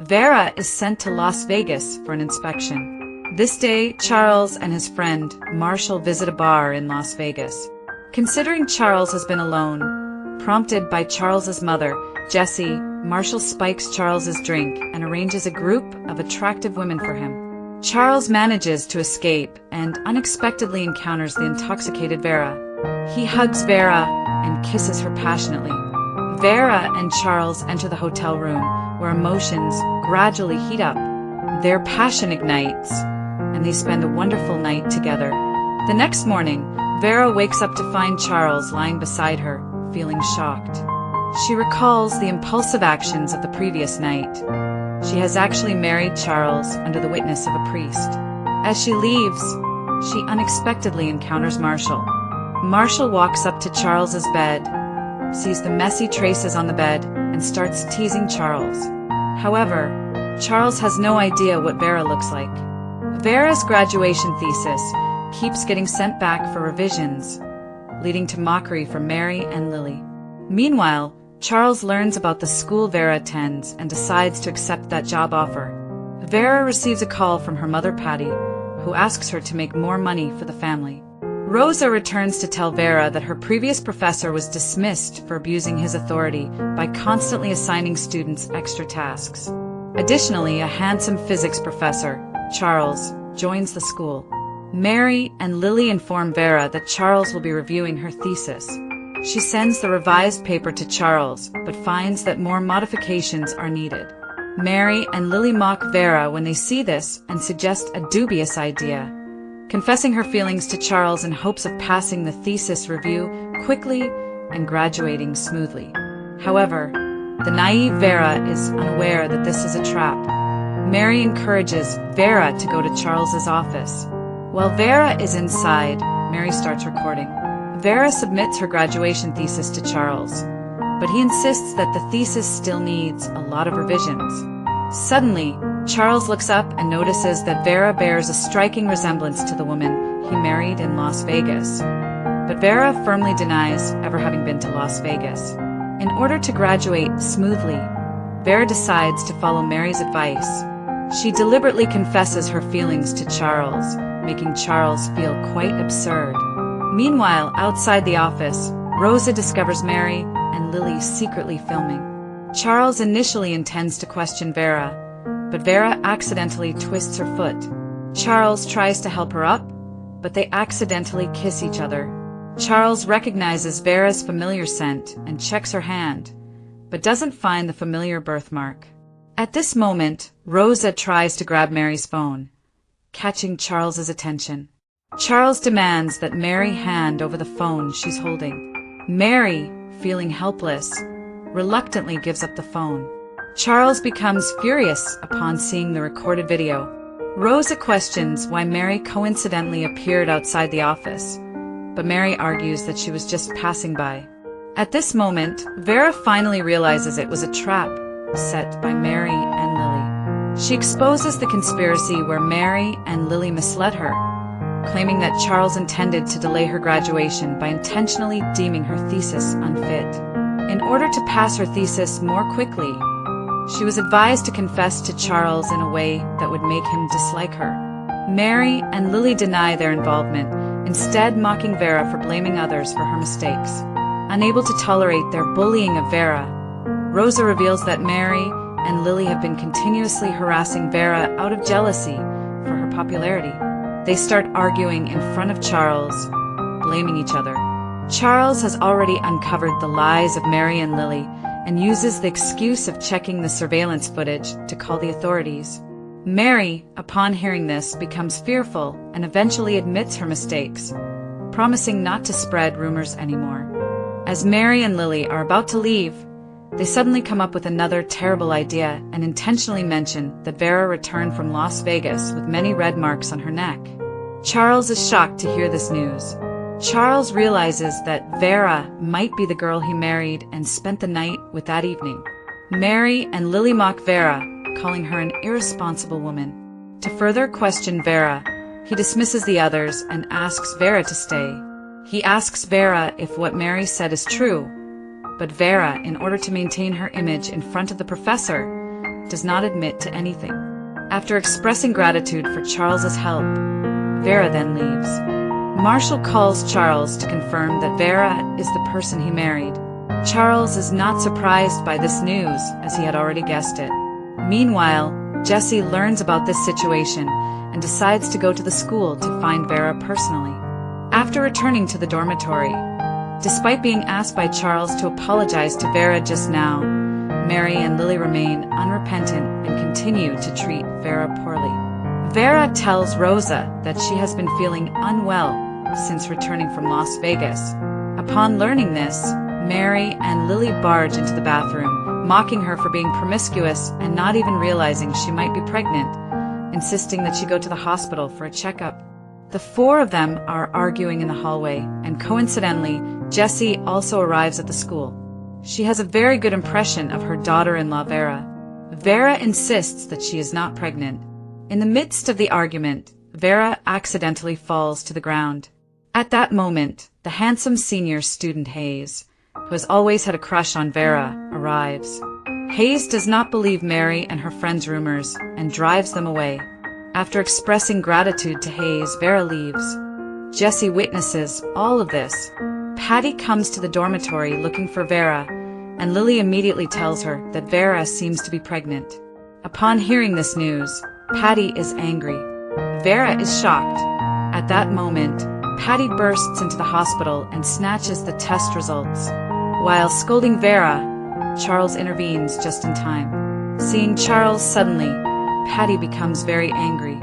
Vera is sent to Las Vegas for an inspection. This day, Charles and his friend, Marshall, visit a bar in Las Vegas. Considering Charles has been alone, prompted by Charles's mother, Jessie, Marshall spikes Charles's drink and arranges a group of attractive women for him. Charles manages to escape and unexpectedly encounters the intoxicated Vera. He hugs Vera and kisses her passionately. Vera and Charles enter the hotel room, where emotions gradually heat up. Their passion ignites, and they spend a wonderful night together. The next morning, Vera wakes up to find Charles lying beside her, feeling shocked. She recalls the impulsive actions of the previous night. She has actually married Charles under the witness of a priest. As she leaves, she unexpectedly encounters Marshall. Marshall walks up to Charles's bed, sees the messy traces on the bed, and starts teasing Charles. However, Charles has no idea what Vera looks like. Vera's graduation thesis keeps getting sent back for revisions, leading to mockery from Mary and Lily. Meanwhile, Charles learns about the school Vera attends and decides to accept that job offer. Vera receives a call from her mother Patty, who asks her to make more money for the family. Rosa returns to tell Vera that her previous professor was dismissed for abusing his authority by constantly assigning students extra tasks. Additionally, a handsome physics professor, Charles, joins the school. Mary and Lily inform Vera that Charles will be reviewing her thesis. She sends the revised paper to Charles, but finds that more modifications are needed. Mary and Lily mock Vera when they see this and suggest a dubious idea, confessing her feelings to Charles in hopes of passing the thesis review quickly and graduating smoothly. However, the naive Vera is unaware that this is a trap. Mary encourages Vera to go to Charles's office. While Vera is inside, Mary starts recording. Vera submits her graduation thesis to Charles, but he insists that the thesis still needs a lot of revisions. Suddenly, Charles looks up and notices that Vera bears a striking resemblance to the woman he married in Las Vegas. But Vera firmly denies ever having been to Las Vegas. In order to graduate smoothly, Vera decides to follow Mary's advice. She deliberately confesses her feelings to Charles, making Charles feel quite absurd. Meanwhile, outside the office, Rosa discovers Mary and Lily secretly filming. Charles initially intends to question Vera, but Vera accidentally twists her foot. Charles tries to help her up, but they accidentally kiss each other. Charles recognizes Vera's familiar scent and checks her hand, but doesn't find the familiar birthmark. At this moment, Rosa tries to grab Mary's phone, catching Charles's attention. Charles demands that Mary hand over the phone she's holding. Mary, feeling helpless, reluctantly gives up the phone. Charles becomes furious upon seeing the recorded video. Rosa questions why Mary coincidentally appeared outside the office, but Mary argues that she was just passing by. At this moment, Vera finally realizes it was a trap set by Mary and Lily. She exposes the conspiracy where Mary and Lily misled her, claiming that Charles intended to delay her graduation by intentionally deeming her thesis unfit. In order to pass her thesis more quickly, she was advised to confess to Charles in a way that would make him dislike her. Mary and Lily deny their involvement, instead mocking Vera for blaming others for her mistakes. Unable to tolerate their bullying of Vera, Rosa reveals that Mary and Lily have been continuously harassing Vera out of jealousy for her popularity. They start arguing in front of Charles, blaming each other. Charles has already uncovered the lies of Mary and Lily and uses the excuse of checking the surveillance footage to call the authorities. Mary, upon hearing this, becomes fearful and eventually admits her mistakes, promising not to spread rumors anymore. As Mary and Lily are about to leave, they suddenly come up with another terrible idea and intentionally mention that Vera returned from Las Vegas with many red marks on her neck. Charles is shocked to hear this news. Charles realizes that Vera might be the girl he married and spent the night with that evening. Mary and Lily mock Vera, calling her an irresponsible woman. To further question Vera, he dismisses the others and asks Vera to stay. He asks Vera if what Mary said is true, but Vera, in order to maintain her image in front of the professor, does not admit to anything. After expressing gratitude for Charles's help, Vera then leaves. Marshall calls Charles to confirm that Vera is the person he married. Charles is not surprised by this news, as he had already guessed it. Meanwhile, Jesse learns about this situation and decides to go to the school to find Vera personally. After returning to the dormitory, despite being asked by Charles to apologize to Vera just now, Mary and Lily remain unrepentant and continue to treat Vera poorly. Vera tells Rosa that she has been feeling unwell since returning from Las Vegas. Upon learning this, Mary and Lily barge into the bathroom, mocking her for being promiscuous and not even realizing she might be pregnant, insisting that she go to the hospital for a checkup. The four of them are arguing in the hallway, and coincidentally, Jessie also arrives at the school. She has a very good impression of her daughter-in-law Vera. Vera insists that she is not pregnant. In the midst of the argument, Vera accidentally falls to the ground. At that moment, the handsome senior student Hayes, who has always had a crush on Vera, arrives. Hayes does not believe Mary and her friend's rumors and drives them away. After expressing gratitude to Hayes, Vera leaves. Jessie witnesses all of this. Patty comes to the dormitory looking for Vera, and Lily immediately tells her that Vera seems to be pregnant. Upon hearing this news, Patty is angry. Vera is shocked. At that moment, Patty bursts into the hospital and snatches the test results. While scolding Vera, Charles intervenes just in time. Seeing Charles suddenly, Patty becomes very angry.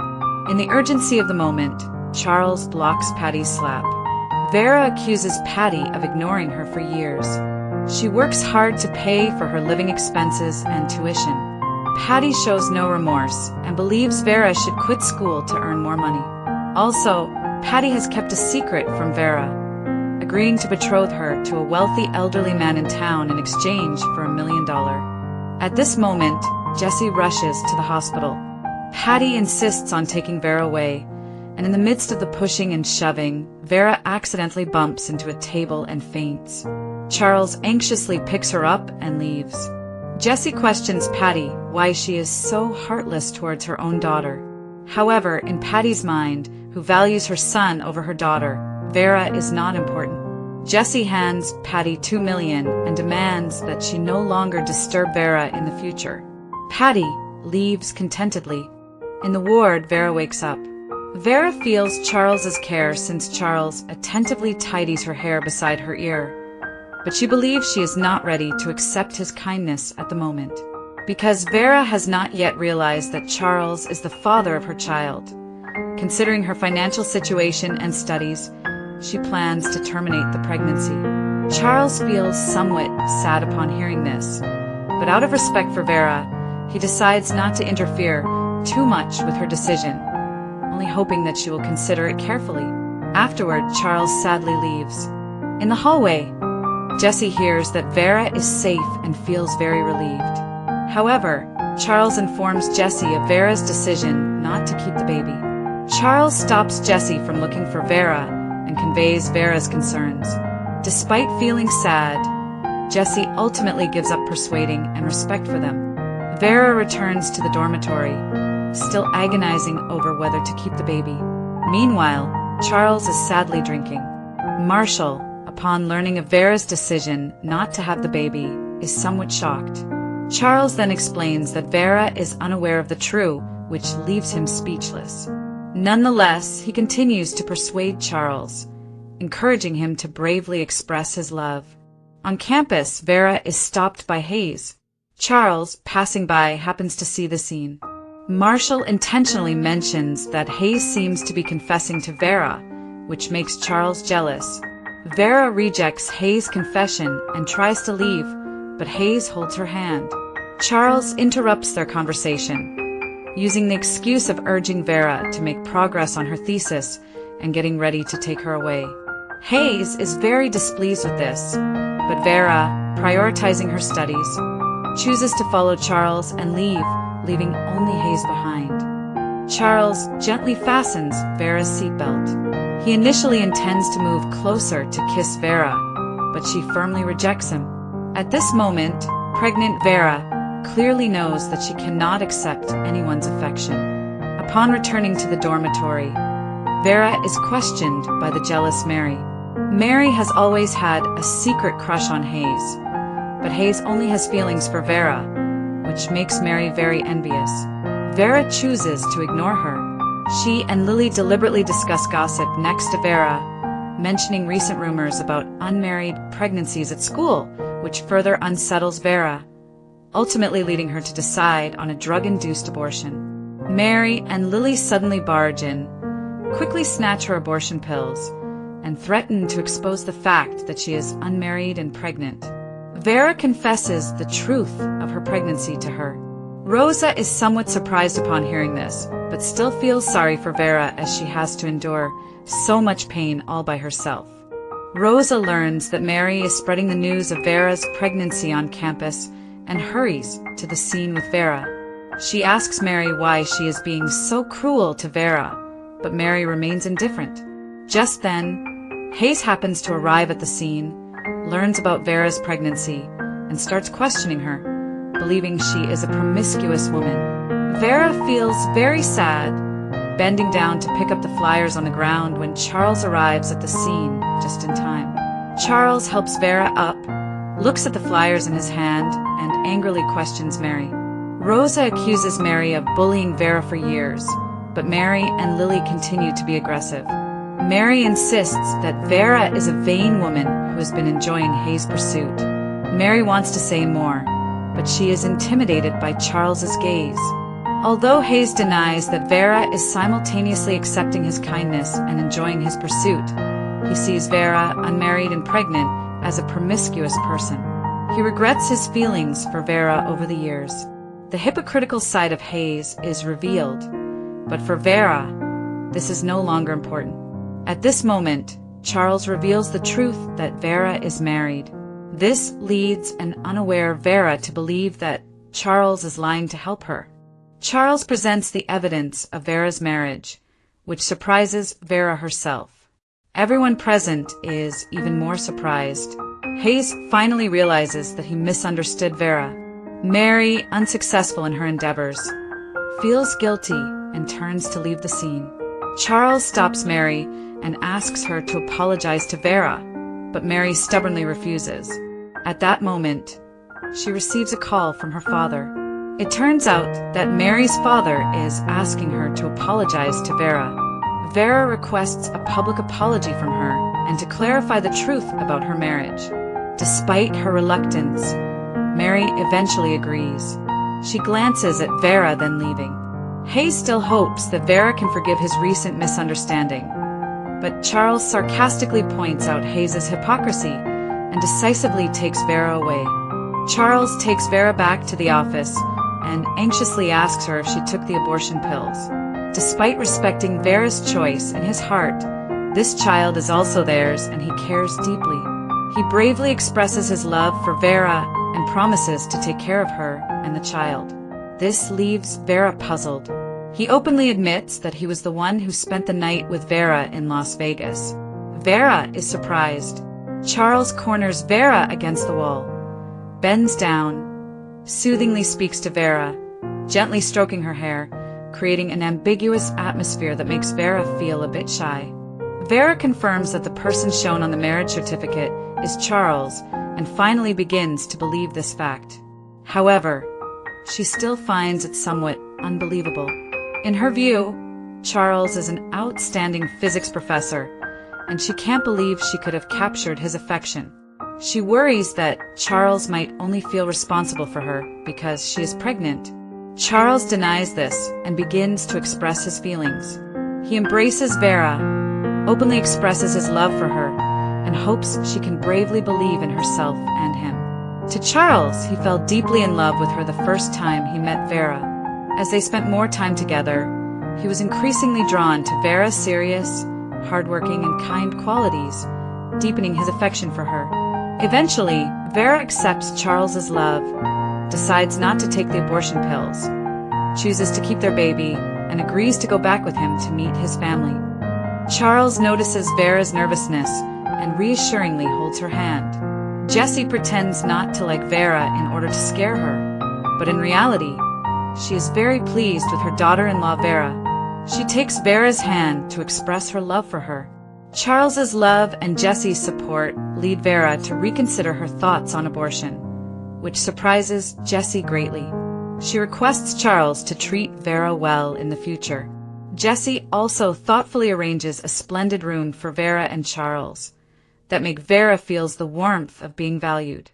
In the urgency of the moment, Charles blocks Patty's slap. Vera accuses Patty of ignoring her for years. She works hard to pay for her living expenses and tuition. Patty shows no remorse and believes Vera should quit school to earn more money. Also, Patty has kept a secret from Vera, agreeing to betroth her to a wealthy elderly man in town in exchange for $1 million. At this moment, Jessie rushes to the hospital. Patty insists on taking Vera away, and in the midst of the pushing and shoving, Vera accidentally bumps into a table and faints. Charles anxiously picks her up and leaves. Jessie questions Patty why she is so heartless towards her own daughter. However, in Patty's mind, who values her son over her daughter, Vera is not important. Jessie hands Patty $2 million and demands that she no longer disturb Vera in the future. Patty leaves contentedly. In the ward, Vera wakes up. Vera feels Charles's care since Charles attentively tidies her hair beside her ear, but she believes she is not ready to accept his kindness at the moment. Because Vera has not yet realized that Charles is the father of her child. Considering her financial situation and studies, she plans to terminate the pregnancy. Charles feels somewhat sad upon hearing this, but out of respect for Vera, he decides not to interfere too much with her decision, only hoping that she will consider it carefully. Afterward, Charles sadly leaves. In the hallway, Jessie hears that Vera is safe and feels very relieved. However, Charles informs Jessie of Vera's decision not to keep the baby. Charles stops Jessie from looking for Vera and conveys Vera's concerns. Despite feeling sad, Jessie ultimately gives up persuading and respect for them. Vera returns to the dormitory, still agonizing over whether to keep the baby. Meanwhile, Charles is sadly drinking. Marshall, upon learning of Vera's decision not to have the baby, is somewhat shocked. Charles then explains that Vera is unaware of the truth, which leaves him speechless. Nonetheless, he continues to persuade Charles, encouraging him to bravely express his love. On campus, Vera is stopped by Hayes. Charles, passing by, happens to see the scene. Marshall intentionally mentions that Hayes seems to be confessing to Vera, which makes Charles jealous. Vera rejects Hayes' confession and tries to leave, but Hayes holds her hand. Charles interrupts their conversation, using the excuse of urging Vera to make progress on her thesis and getting ready to take her away. Hayes is very displeased with this, but Vera, prioritizing her studies, chooses to follow Charles and leave, leaving only Hayes behind. Charles gently fastens Vera's seatbelt. He initially intends to move closer to kiss Vera, but she firmly rejects him. At this moment, pregnant Vera clearly knows that she cannot accept anyone's affection. Upon returning to the dormitory, Vera is questioned by the jealous Mary. Mary has always had a secret crush on Hayes, but Hayes only has feelings for Vera, which makes Mary very envious. Vera chooses to ignore her. She and Lily deliberately discuss gossip next to Vera, mentioning recent rumors about unmarried pregnancies at school, which further unsettles Vera, ultimately leading her to decide on a drug-induced abortion. Mary and Lily suddenly barge in, quickly snatch her abortion pills, and threaten to expose the fact that she is unmarried and pregnant. Vera confesses the truth of her pregnancy to her. Rosa is somewhat surprised upon hearing this, but still feels sorry for Vera as she has to endure so much pain all by herself. Rosa learns that Mary is spreading the news of Vera's pregnancy on campus and hurries to the scene with Vera. She asks Mary why she is being so cruel to Vera, but Mary remains indifferent. Just then, Hayes happens to arrive at the scene, learns about Vera's pregnancy, and starts questioning her, believing she is a promiscuous woman. Vera feels very sad, bending down to pick up the flyers on the ground when Charles arrives at the scene just in time. Charles helps Vera up, looks at the flyers in his hand, and angrily questions Mary. Rosa accuses Mary of bullying Vera for years, but Mary and Lily continue to be aggressive. Mary insists that Vera is a vain woman who has been enjoying Hayes' pursuit. Mary wants to say more, but she is intimidated by Charles's gaze. Although Hayes denies that Vera is simultaneously accepting his kindness and enjoying his pursuit, he sees Vera, unmarried and pregnant, as a promiscuous person. He regrets his feelings for Vera over the years. The hypocritical side of Hayes is revealed, but for Vera, this is no longer important. At this moment, Charles reveals the truth that Vera is married. This leads an unaware Vera to believe that Charles is lying to help her. Charles presents the evidence of Vera's marriage, which surprises Vera herself. Everyone present is even more surprised. Hayes finally realizes that he misunderstood Vera. Mary, unsuccessful in her endeavors, feels guilty and turns to leave the scene. Charles stops Mary and asks her to apologize to Vera, but Mary stubbornly refuses. At that moment, she receives a call from her father. It turns out that Mary's father is asking her to apologize to Vera. Vera requests a public apology from her and to clarify the truth about her marriage. Despite her reluctance, Mary eventually agrees. She glances at Vera, then leaving. Hayes still hopes that Vera can forgive his recent misunderstanding, but Charles sarcastically points out Hayes' hypocrisy and decisively takes Vera away. Charles takes Vera back to the office and anxiously asks her if she took the abortion pills. Despite respecting Vera's choice in his heart, this child is also theirs and he cares deeply. He bravely expresses his love for Vera and promises to take care of her and the child. This leaves Vera puzzled. He openly admits that he was the one who spent the night with Vera in Las Vegas. Vera is surprised. Charles corners Vera against the wall, bends down, soothingly speaks to Vera, gently stroking her hair, creating an ambiguous atmosphere that makes Vera feel a bit shy. Vera confirms that the person shown on the marriage certificate is Charles and finally begins to believe this fact. However, she still finds it somewhat unbelievable. In her view, Charles is an outstanding physics professor, and she can't believe she could have captured his affection. She worries that Charles might only feel responsible for her because she is pregnant. Charles denies this and begins to express his feelings. He embraces Vera, openly expresses his love for her, and hopes she can bravely believe in herself and him. To Charles, he fell deeply in love with her the first time he met Vera. As they spent more time together, he was increasingly drawn to Vera's serious, hardworking, and kind qualities, deepening his affection for her. Eventually, Vera accepts Charles's love, decides not to take the abortion pills, chooses to keep their baby, and agrees to go back with him to meet his family. Charles notices Vera's nervousness and reassuringly holds her hand. Jesse pretends not to like Vera in order to scare her, but in reality, she is very pleased with her daughter-in-law Vera. She takes Vera's hand to express her love for her. Charles's love and Jesse's support lead Vera to reconsider her thoughts on abortion, which surprises Jesse greatly. She requests Charles to treat Vera well in the future. Jesse also thoughtfully arranges a splendid room for Vera and Charles that make Vera feels the warmth of being valued.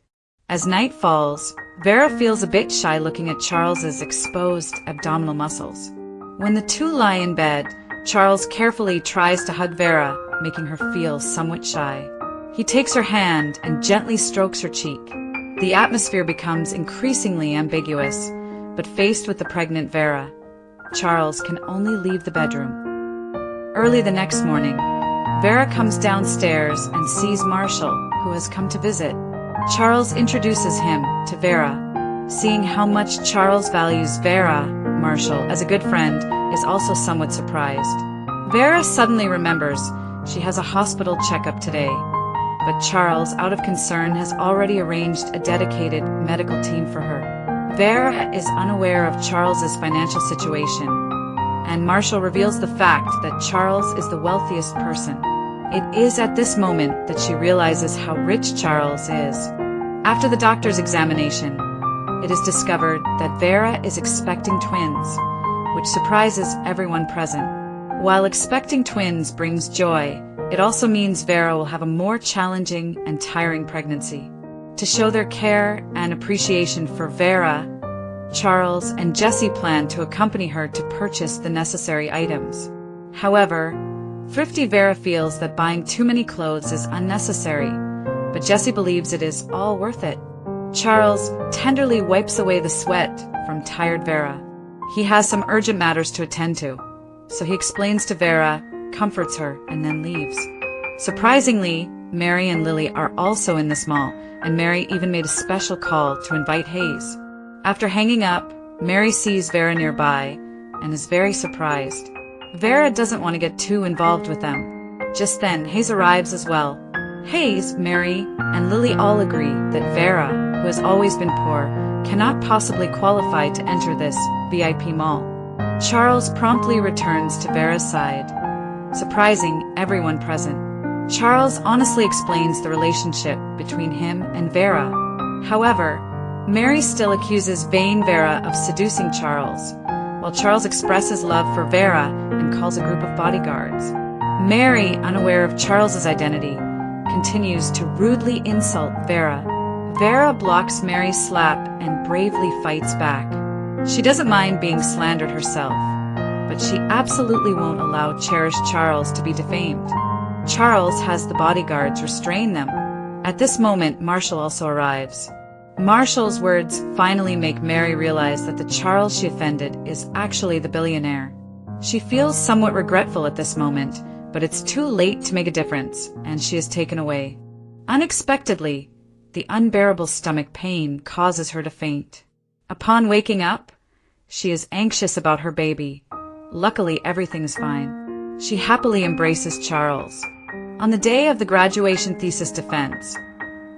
As night falls, Vera feels a bit shy looking at Charles's exposed abdominal muscles. When the two lie in bed, Charles carefully tries to hug Vera, making her feel somewhat shy. He takes her hand and gently strokes her cheek. The atmosphere becomes increasingly ambiguous, but faced with the pregnant Vera, Charles can only leave the bedroom. Early the next morning, Vera comes downstairs and sees Marshall, who has come to visit. Charles introduces him to Vera. Seeing how much Charles values Vera, Marshall, as a good friend, is also somewhat surprised. Vera suddenly remembers she has a hospital checkup today, but Charles, out of concern, has already arranged a dedicated medical team for her. Vera is unaware of Charles's financial situation, and Marshall reveals the fact that Charles is the wealthiest person. It is at this moment that she realizes how rich Charles is. After the doctor's examination, it is discovered that Vera is expecting twins, which surprises everyone present. While expecting twins brings joy, it also means Vera will have a more challenging and tiring pregnancy. To show their care and appreciation for Vera, Charles and Jesse plan to accompany her to purchase the necessary items. However, thrifty Vera feels that buying too many clothes is unnecessary, but Jesse believes it is all worth it. Charles tenderly wipes away the sweat from tired Vera. He has some urgent matters to attend to, so he explains to Vera, comforts her, and then leaves. Surprisingly, Mary and Lily are also in this mall, and Mary even made a special call to invite Hayes. After hanging up, Mary sees Vera nearby and is very surprised. Vera doesn't want to get too involved with them. Just then, Hayes arrives as well. Hayes, Mary, and Lily all agree that Vera, who has always been poor, cannot possibly qualify to enter this VIP mall. Charles promptly returns to Vera's side, surprising everyone present. Charles honestly explains the relationship between him and Vera. However, Mary still accuses vain Vera of seducing Charles, while Charles expresses love for Vera and calls a group of bodyguards. Mary, unaware of Charles's identity, continues to rudely insult Vera. Vera blocks Mary's slap and bravely fights back. She doesn't mind being slandered herself, but she absolutely won't allow cherished Charles to be defamed. Charles has the bodyguards restrain them. At this moment, Marshall also arrives. Marshall's words finally make Mary realize that the Charles she offended is actually the billionaire. She feels somewhat regretful at this moment, but it's too late to make a difference, and she is taken away. Unexpectedly, the unbearable stomach pain causes her to faint. Upon waking up, she is anxious about her baby. Luckily, everything's fine. She happily embraces Charles. On the day of the graduation thesis defense,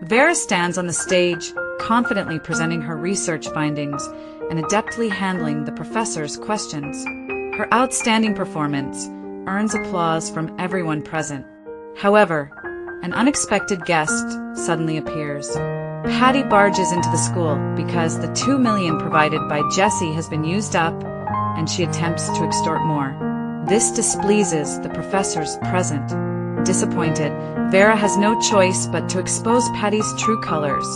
Vera stands on the stage, confidently presenting her research findings and adeptly handling the professor's questions. Her outstanding performance earns applause from everyone present. However, an unexpected guest suddenly appears. Patty barges into the school because the $2 million provided by Jesse has been used up, and she attempts to extort more. This displeases the professors present. Disappointed, Vera has no choice but to expose Patty's true colors,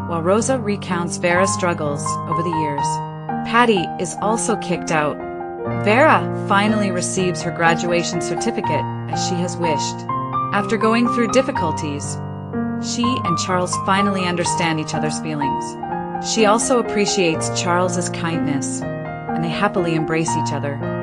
while Rosa recounts Vera's struggles over the years. Patty is also kicked out. Vera finally receives her graduation certificate as she has wished. After going through difficulties, she and Charles finally understand each other's feelings. She also appreciates Charles's kindness, and they happily embrace each other.